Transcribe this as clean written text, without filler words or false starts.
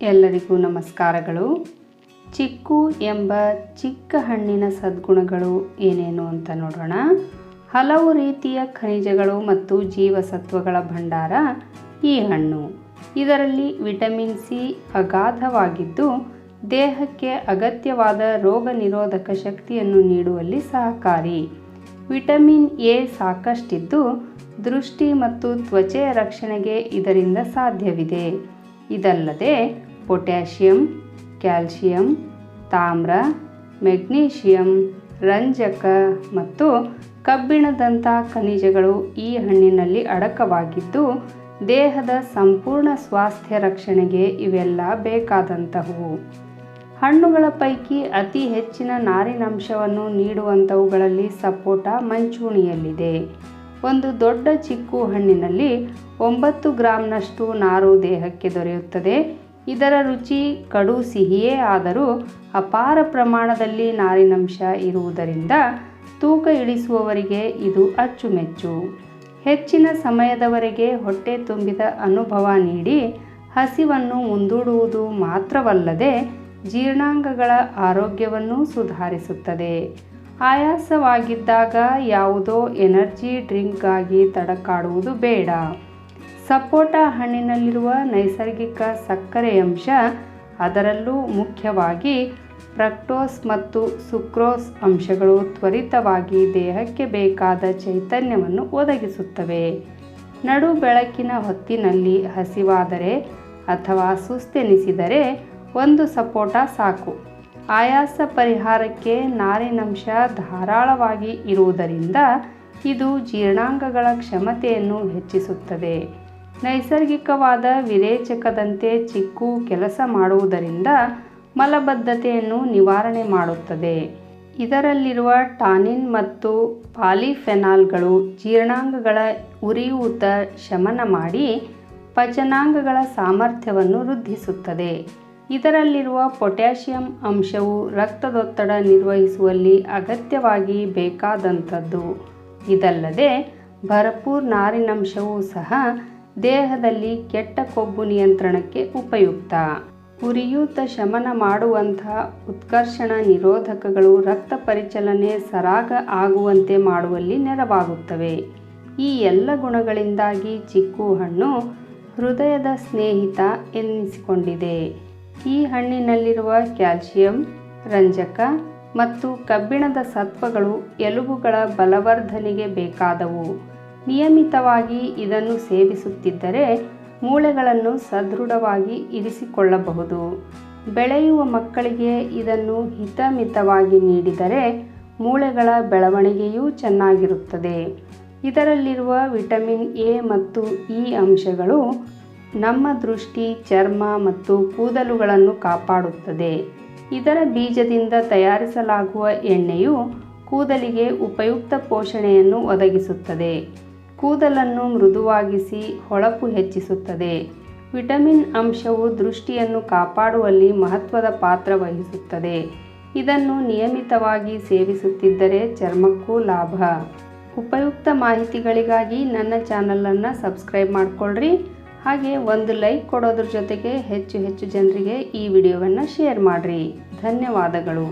ಎಲ್ಲರಿಗೂ ನಮಸ್ಕಾರಗಳು. ಚಿಕ್ಕು ಎಂಬ ಚಿಕ್ಕ ಹಣ್ಣಿನ ಸದ್ಗುಣಗಳು ಏನೇನು ಅಂತ ನೋಡೋಣ. ಹಲವು ರೀತಿಯ ಖನಿಜಗಳು ಮತ್ತು ಜೀವಸತ್ವಗಳ ಭಂಡಾರ ಈ ಹಣ್ಣು. ಇದರಲ್ಲಿ ವಿಟಮಿನ್ ಸಿ ಅಗಾಧವಾಗಿದ್ದು ದೇಹಕ್ಕೆ ಅಗತ್ಯವಾದ ರೋಗ ನಿರೋಧಕ ಶಕ್ತಿಯನ್ನು ನೀಡುವಲ್ಲಿ ಸಹಕಾರಿ. ವಿಟಮಿನ್ ಎ ಸಾಕಷ್ಟಿದ್ದು ದೃಷ್ಟಿ ಮತ್ತು ತ್ವಚೆಯ ರಕ್ಷಣೆಗೆ ಇದರಿಂದ ಸಾಧ್ಯವಿದೆ. ಇದಲ್ಲದೆ ಪೊಟ್ಯಾಷಿಯಂ, ಕ್ಯಾಲ್ಸಿಯಂ, ತಾಮ್ರ, ಮೆಗ್ನೀಷಿಯಂ, ರಂಜಕ ಮತ್ತು ಕಬ್ಬಿಣದಂಥ ಖನಿಜಗಳು ಈ ಹಣ್ಣಿನಲ್ಲಿ ಅಡಕವಾಗಿದ್ದು ದೇಹದ ಸಂಪೂರ್ಣ ಸ್ವಾಸ್ಥ್ಯ ರಕ್ಷಣೆಗೆ ಇವೆಲ್ಲ ಬೇಕಾದಂತಹವು. ಹಣ್ಣುಗಳ ಪೈಕಿ ಅತಿ ಹೆಚ್ಚಿನ ನಾರಿನಂಶವನ್ನು ನೀಡುವಂಥವುಗಳಲ್ಲಿ ಸಪೋಟ ಮುಂಚೂಣಿಯಲ್ಲಿದೆ. ಒಂದು ದೊಡ್ಡ ಚಿಕ್ಕು ಹಣ್ಣಿನಲ್ಲಿ 9 ಗ್ರಾಂನಷ್ಟು ನಾರು ದೇಹಕ್ಕೆ ದೊರೆಯುತ್ತದೆ. ಇದರ ರುಚಿ ಕಡು ಸಿಹಿಯೇ ಆದರೂ ಅಪಾರ ಪ್ರಮಾಣದಲ್ಲಿ ನಾರಿನಂಶ ಇರುವುದರಿಂದ ತೂಕ ಇಳಿಸುವವರಿಗೆ ಇದು ಅಚ್ಚುಮೆಚ್ಚು. ಹೆಚ್ಚಿನ ಸಮಯದವರೆಗೆ ಹೊಟ್ಟೆ ತುಂಬಿದ ಅನುಭವ ನೀಡಿ ಹಸಿವನ್ನು ಮುಂದೂಡುವುದು ಮಾತ್ರವಲ್ಲದೆ ಜೀರ್ಣಾಂಗಗಳ ಆರೋಗ್ಯವನ್ನು ಸುಧಾರಿಸುತ್ತದೆ. ಆಯಾಸವಾಗಿದ್ದಾಗ ಯಾವುದೋ ಎನರ್ಜಿ ಡ್ರಿಂಕ್ಗಾಗಿ ತಡಕಾಡುವುದು ಬೇಡ. ಸಪೋಟ ಹಣ್ಣಿನಲ್ಲಿರುವ ನೈಸರ್ಗಿಕ ಸಕ್ಕರೆಯಂಶ, ಅದರಲ್ಲೂ ಮುಖ್ಯವಾಗಿ ಫ್ರಕ್ಟೋಸ್ ಮತ್ತು ಸುಕ್ರೋಸ್ ಅಂಶಗಳು ತ್ವರಿತವಾಗಿ ದೇಹಕ್ಕೆ ಬೇಕಾದ ಚೈತನ್ಯವನ್ನು ಒದಗಿಸುತ್ತವೆ. ನಡು ಬೆಳಕಿನ ಹೊತ್ತಿನಲ್ಲಿ ಹಸಿವಾದರೆ ಅಥವಾ ಸುಸ್ತೆನಿಸಿದರೆ ಒಂದು ಸಪೋಟ ಸಾಕು. ಆಯಾಸ ಪರಿಹಾರಕ್ಕೆ ನಾರಿನಂಶ ಧಾರಾಳವಾಗಿ ಇರುವುದರಿಂದ ಇದು ಜೀರ್ಣಾಂಗಗಳ ಕ್ಷಮತೆಯನ್ನು ಹೆಚ್ಚಿಸುತ್ತದೆ. ನೈಸರ್ಗಿಕವಾದ ವಿರೇಚಕದಂತೆ ಚಿಕ್ಕು ಕೆಲಸ ಮಾಡುವುದರಿಂದ ಮಲಬದ್ಧತೆಯನ್ನು ನಿವಾರಣೆ ಮಾಡುತ್ತದೆ. ಇದರಲ್ಲಿರುವ ಟಾನಿನ್ ಮತ್ತು ಪಾಲಿಫೆನಾಲ್ಗಳು ಜೀರ್ಣಾಂಗಗಳ ಉರಿಯೂತ ಶಮನ ಮಾಡಿ ಪಚನಾಂಗಗಳ ಸಾಮರ್ಥ್ಯವನ್ನು ವೃದ್ಧಿಸುತ್ತದೆ. ಇದರಲ್ಲಿರುವ ಪೊಟ್ಯಾಷಿಯಂ ಅಂಶವು ರಕ್ತದೊತ್ತಡ ನಿರ್ವಹಿಸುವಲ್ಲಿ ಅಗತ್ಯವಾಗಿ ಬೇಕಾದಂಥದ್ದು. ಇದಲ್ಲದೆ ಭರಪೂರ್ ನಾರಿನಂಶವೂ ಸಹ ದೇಹದಲ್ಲಿ ಕೆಟ್ಟ ಕೊಬ್ಬು ನಿಯಂತ್ರಣಕ್ಕೆ ಉಪಯುಕ್ತ. ಉರಿಯೂತ ಶಮನ ಮಾಡುವಂಥ ಉತ್ಕರ್ಷಣ ನಿರೋಧಕಗಳು ರಕ್ತ ಪರಿಚಲನೆ ಸರಾಗ ಆಗುವಂತೆ ಮಾಡುವಲ್ಲಿ ನೆರವಾಗುತ್ತವೆ. ಈ ಎಲ್ಲ ಗುಣಗಳಿಂದಾಗಿ ಚಿಕ್ಕು ಹಣ್ಣು ಹೃದಯದ ಸ್ನೇಹಿತ ಎನ್ನಿಸಿಕೊಂಡಿದೆ. ಈ ಹಣ್ಣಿನಲ್ಲಿರುವ ಕ್ಯಾಲ್ಸಿಯಂ, ರಂಜಕ ಮತ್ತು ಕಬ್ಬಿಣದ ಸತ್ವಗಳು ಎಲುಬುಗಳ ಬಲವರ್ಧನೆಗೆ ಬೇಕಾದವು. ನಿಯಮಿತವಾಗಿ ಇದನ್ನು ಸೇವಿಸುತ್ತಿದ್ದರೆ ಮೂಳೆಗಳನ್ನು ಸದೃಢವಾಗಿ ಇರಿಸಿಕೊಳ್ಳಬಹುದು. ಬೆಳೆಯುವ ಮಕ್ಕಳಿಗೆ ಇದನ್ನು ಹಿತಮಿತವಾಗಿ ನೀಡಿದರೆ ಮೂಳೆಗಳ ಬೆಳವಣಿಗೆಯೂ ಚೆನ್ನಾಗಿರುತ್ತದೆ. ಇದರಲ್ಲಿರುವ ವಿಟಮಿನ್ ಎ ಮತ್ತು ಇ ಅಂಶಗಳು ನಮ್ಮ ದೃಷ್ಟಿ, ಚರ್ಮ ಮತ್ತು ಕೂದಲುಗಳನ್ನು ಕಾಪಾಡುತ್ತದೆ. ಇದರ ಬೀಜದಿಂದ ತಯಾರಿಸಲಾಗುವ ಎಣ್ಣೆಯು ಕೂದಲಿಗೆ ಉಪಯುಕ್ತ ಪೋಷಣೆಯನ್ನು ಒದಗಿಸುತ್ತದೆ. ಕೂದಲನ್ನು ಮೃದುವಾಗಿಸಿ ಹೊಳಪು ಹೆಚ್ಚಿಸುತ್ತದೆ. ವಿಟಮಿನ್ ಅಂಶವು ದೃಷ್ಟಿಯನ್ನು ಕಾಪಾಡುವಲ್ಲಿ ಮಹತ್ವದ ಪಾತ್ರ ವಹಿಸುತ್ತದೆ. ಇದನ್ನು ನಿಯಮಿತವಾಗಿ ಸೇವಿಸುತ್ತಿದ್ದರೆ ಚರ್ಮಕ್ಕೂ ಲಾಭ. ಉಪಯುಕ್ತ ಮಾಹಿತಿಗಳಿಗಾಗಿ ನನ್ನ ಚಾನಲನ್ನು ಸಬ್ಸ್ಕ್ರೈಬ್ ಮಾಡಿಕೊಳ್ಳ್ರಿ. ಹಾಗೆ ಒಂದು ಲೈಕ್ ಕೊಡೋದ್ರ ಜೊತೆಗೆ ಹೆಚ್ಚು ಜನರಿಗೆ ಈ ವಿಡಿಯೋವನ್ನು ಶೇರ್ ಮಾಡಿರಿ. ಧನ್ಯವಾದಗಳು.